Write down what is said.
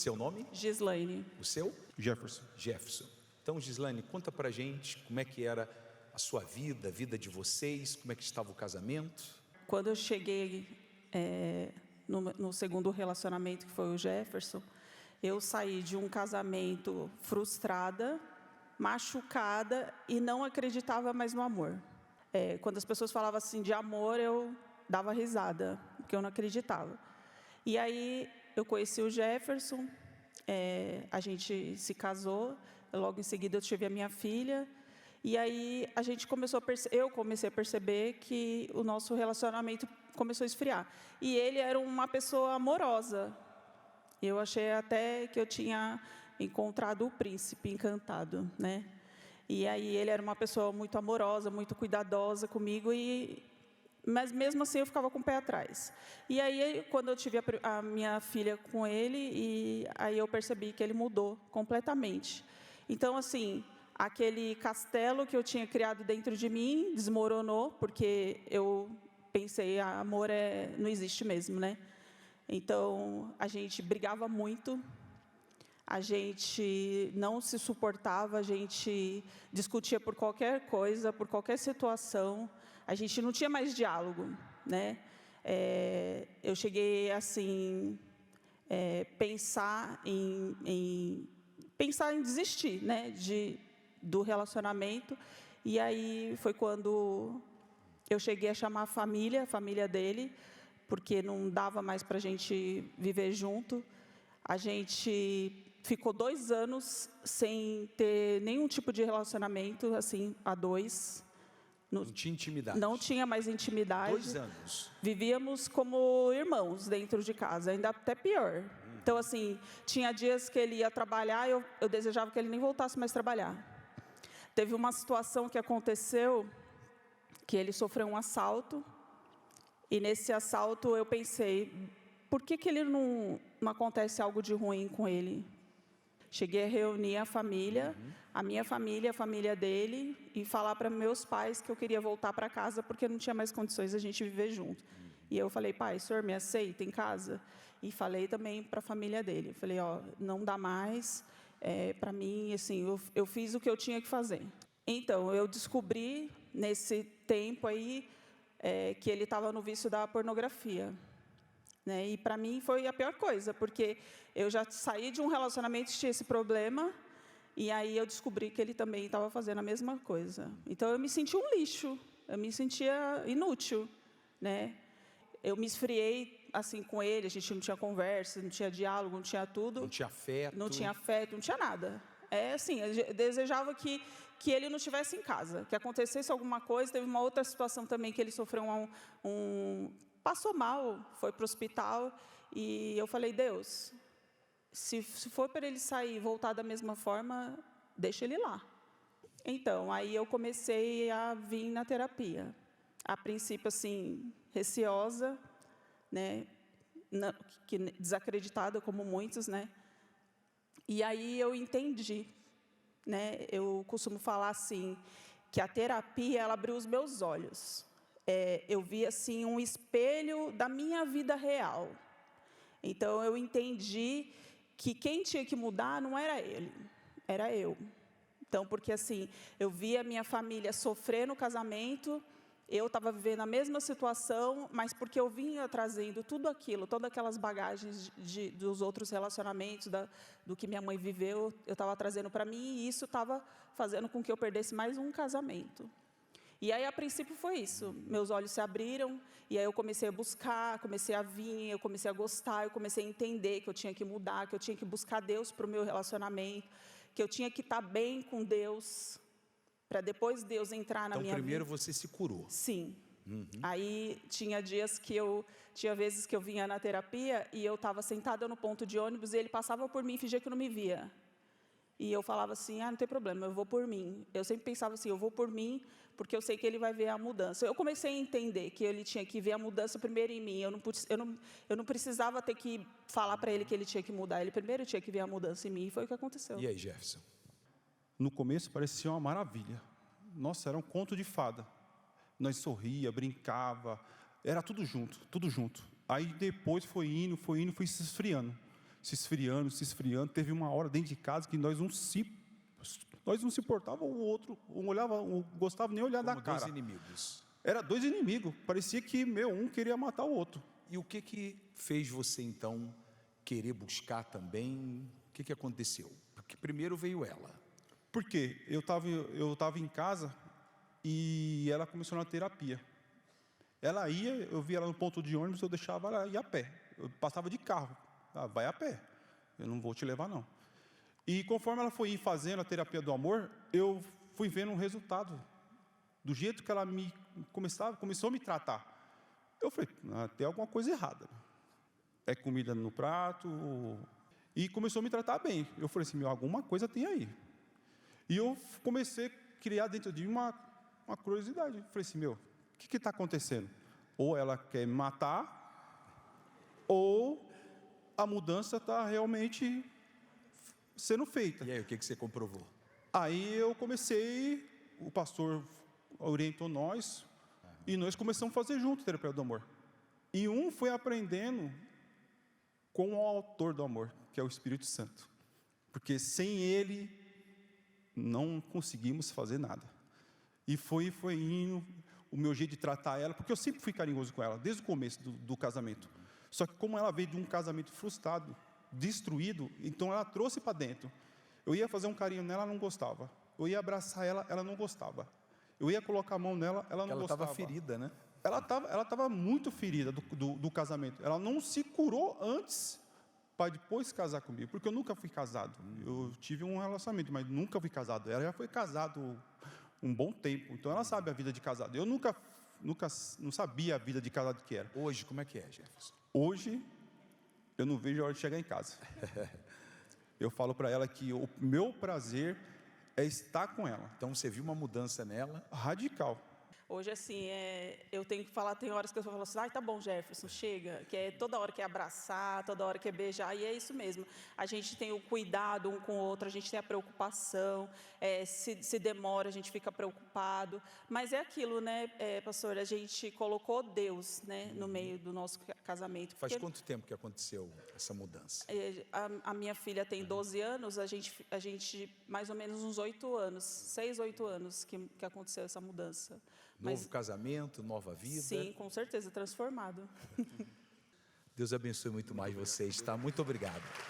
Seu nome? Gislaine. O seu? Jefferson. Jefferson. Então, Gislaine, conta pra gente como é que era a sua vida, a vida de vocês, como é que estava o casamento. Quando eu cheguei no segundo relacionamento, que foi o Jefferson, eu saí de um casamento frustrada, machucada e não acreditava mais no amor. Quando as pessoas falavam assim de amor, eu dava risada, porque eu não acreditava. E aí eu conheci o Jefferson, a gente se casou, logo em seguida eu tive a minha filha, e aí a gente eu comecei a perceber que o nosso relacionamento começou a esfriar. E ele era uma pessoa amorosa. Eu achei até que eu tinha encontrado o príncipe encantado, né? E aí ele era uma pessoa muito amorosa, muito cuidadosa comigo, mas mesmo assim eu ficava com o pé atrás. E aí, quando eu tive a minha filha com ele, e aí eu percebi que ele mudou completamente. Então, assim, aquele castelo que eu tinha criado dentro de mim desmoronou, porque eu pensei, amor não existe mesmo, né? Então, a gente brigava muito, a gente não se suportava, a gente discutia por qualquer coisa, por qualquer situação, a gente não tinha mais diálogo, né? Eu cheguei, assim, pensar em desistir, né, do relacionamento, e aí foi quando eu cheguei a chamar a família dele, porque não dava mais para a gente viver junto. A gente ficou 2 anos sem ter nenhum tipo de relacionamento, assim, a dois. Não tinha intimidade? Não tinha mais intimidade. 2 anos? Vivíamos como irmãos dentro de casa, ainda até pior. Então, assim, tinha dias que ele ia trabalhar e eu desejava que ele nem voltasse mais trabalhar. Teve uma situação que aconteceu, que ele sofreu um assalto, e nesse assalto eu pensei, por que ele não acontece algo de ruim com ele? Cheguei a reunir a família, a minha família, a família dele, e falar para meus pais que eu queria voltar para casa porque não tinha mais condições de a gente viver junto. E eu falei, pai, o senhor me aceita em casa? E falei também para a família dele. Eu falei, não dá mais, para mim, assim, eu fiz o que eu tinha que fazer. Então, eu descobri nesse tempo aí que ele estava no vício da pornografia. Né? E para mim foi a pior coisa, porque eu já saí de um relacionamento que tinha esse problema, e aí eu descobri que ele também estava fazendo a mesma coisa. Então eu me senti um lixo, eu me sentia inútil, né? Eu me esfriei assim com ele, a gente não tinha conversa, não tinha diálogo, não tinha tudo. Não tinha afeto? Não tinha afeto, não tinha nada. Assim, eu desejava que ele não estivesse em casa, que acontecesse alguma coisa. Teve uma outra situação também que ele sofreu passou mal, foi para o hospital, e eu falei, Deus, se for para ele sair e voltar da mesma forma, deixa ele lá. Então, aí eu comecei a vir na terapia. A princípio, assim, receosa, né, desacreditada, como muitos, né? E aí eu entendi, né? Eu costumo falar assim, que a terapia, ela abriu os meus olhos. Eu vi assim um espelho da minha vida real. Então eu entendi que quem tinha que mudar não era ele, era eu. Então, porque assim, eu via a minha família sofrer no casamento, eu estava vivendo a mesma situação, mas porque eu vinha trazendo tudo aquilo, todas aquelas bagagens dos outros relacionamentos, do que minha mãe viveu, eu estava trazendo para mim, e isso estava fazendo com que eu perdesse mais um casamento. E aí, a princípio, foi isso. Meus olhos se abriram, e aí eu comecei a buscar, comecei a vir, eu comecei a gostar, eu comecei a entender que eu tinha que mudar, que eu tinha que buscar Deus para o meu relacionamento, que eu tinha que estar bem com Deus, para depois Deus entrar na minha vida. Então, primeiro você se curou? Sim. Aí, tinha vezes que eu vinha na terapia, e eu estava sentada no ponto de ônibus, e ele passava por mim e fingia que não me via. E eu falava assim, não tem problema, eu vou por mim. Eu sempre pensava assim, eu vou por mim, porque eu sei que ele vai ver a mudança. Eu comecei a entender que ele tinha que ver a mudança primeiro em mim. Eu não precisava ter que falar para ele que ele tinha que mudar. Ele primeiro tinha que ver a mudança em mim, e foi o que aconteceu. E aí, Jefferson? No começo parecia uma maravilha. Nossa, era um conto de fada. Nós sorria, brincava, era tudo junto, tudo junto. Aí depois foi indo, foi se esfriando. se esfriando. Teve uma hora dentro de casa que nós não se portava, o outro um olhava, um gostava nem olhar da Como cara. dois inimigos. Era dois inimigos, parecia que um queria matar o outro. E o que fez você, então, querer buscar também? O que aconteceu? Porque primeiro veio ela. Por quê? Eu tava em casa e ela começou na terapia. Ela ia, eu via ela no ponto de ônibus, eu deixava ela ir a pé. Eu passava de carro. Vai a pé, eu não vou te levar, não. E conforme ela foi fazendo a terapia do amor, eu fui vendo um resultado. Do jeito que ela começou a me tratar. Eu falei, tem alguma coisa errada. É comida no prato. E começou a me tratar bem. Eu falei assim, alguma coisa tem aí. E eu comecei a criar dentro de mim uma curiosidade. Eu falei assim, o que está acontecendo? Ou ela quer me matar, ou a mudança está realmente sendo feita. E aí, o que você comprovou? Aí eu comecei, o pastor orientou nós, e nós começamos a fazer junto a terapia do amor. E um foi aprendendo com o autor do amor, que é o Espírito Santo. Porque sem ele, não conseguimos fazer nada. E foi indo o meu jeito de tratar ela, porque eu sempre fui carinhoso com ela, desde o começo do casamento. Só que como ela veio de um casamento frustrado, destruído, então ela trouxe para dentro. Eu ia fazer um carinho nela, ela não gostava. Eu ia abraçar ela, ela não gostava. Eu ia colocar a mão nela, ela não gostava. Ela estava ferida, né? Ela estava muito ferida do casamento. Ela não se curou antes para depois casar comigo, porque eu nunca fui casado. Eu tive um relacionamento, mas nunca fui casado. Ela já foi casado um bom tempo, então ela sabe a vida de casado. Eu nunca não sabia a vida de casado que era. Hoje, como é que é, Jefferson? Hoje, eu não vejo a hora de chegar em casa. Eu falo para ela que o meu prazer é estar com ela. Então, você viu uma mudança nela? Radical. Hoje, assim, eu tenho que falar, tem horas que eu falo assim, tá bom, Jefferson, chega, que é toda hora que é abraçar, toda hora que é beijar, e é isso mesmo. A gente tem o cuidado um com o outro, a gente tem a preocupação, se demora, a gente fica preocupado, mas é aquilo, né, pastor, a gente colocou Deus, né, no meio do nosso casamento. Faz quanto tempo que aconteceu essa mudança? A minha filha tem 12 anos, a gente mais ou menos uns 8 anos, 6, 8 anos que aconteceu essa mudança. Novo casamento, nova vida? Sim, com certeza, transformado. Deus abençoe muito mais vocês, tá? Muito obrigado.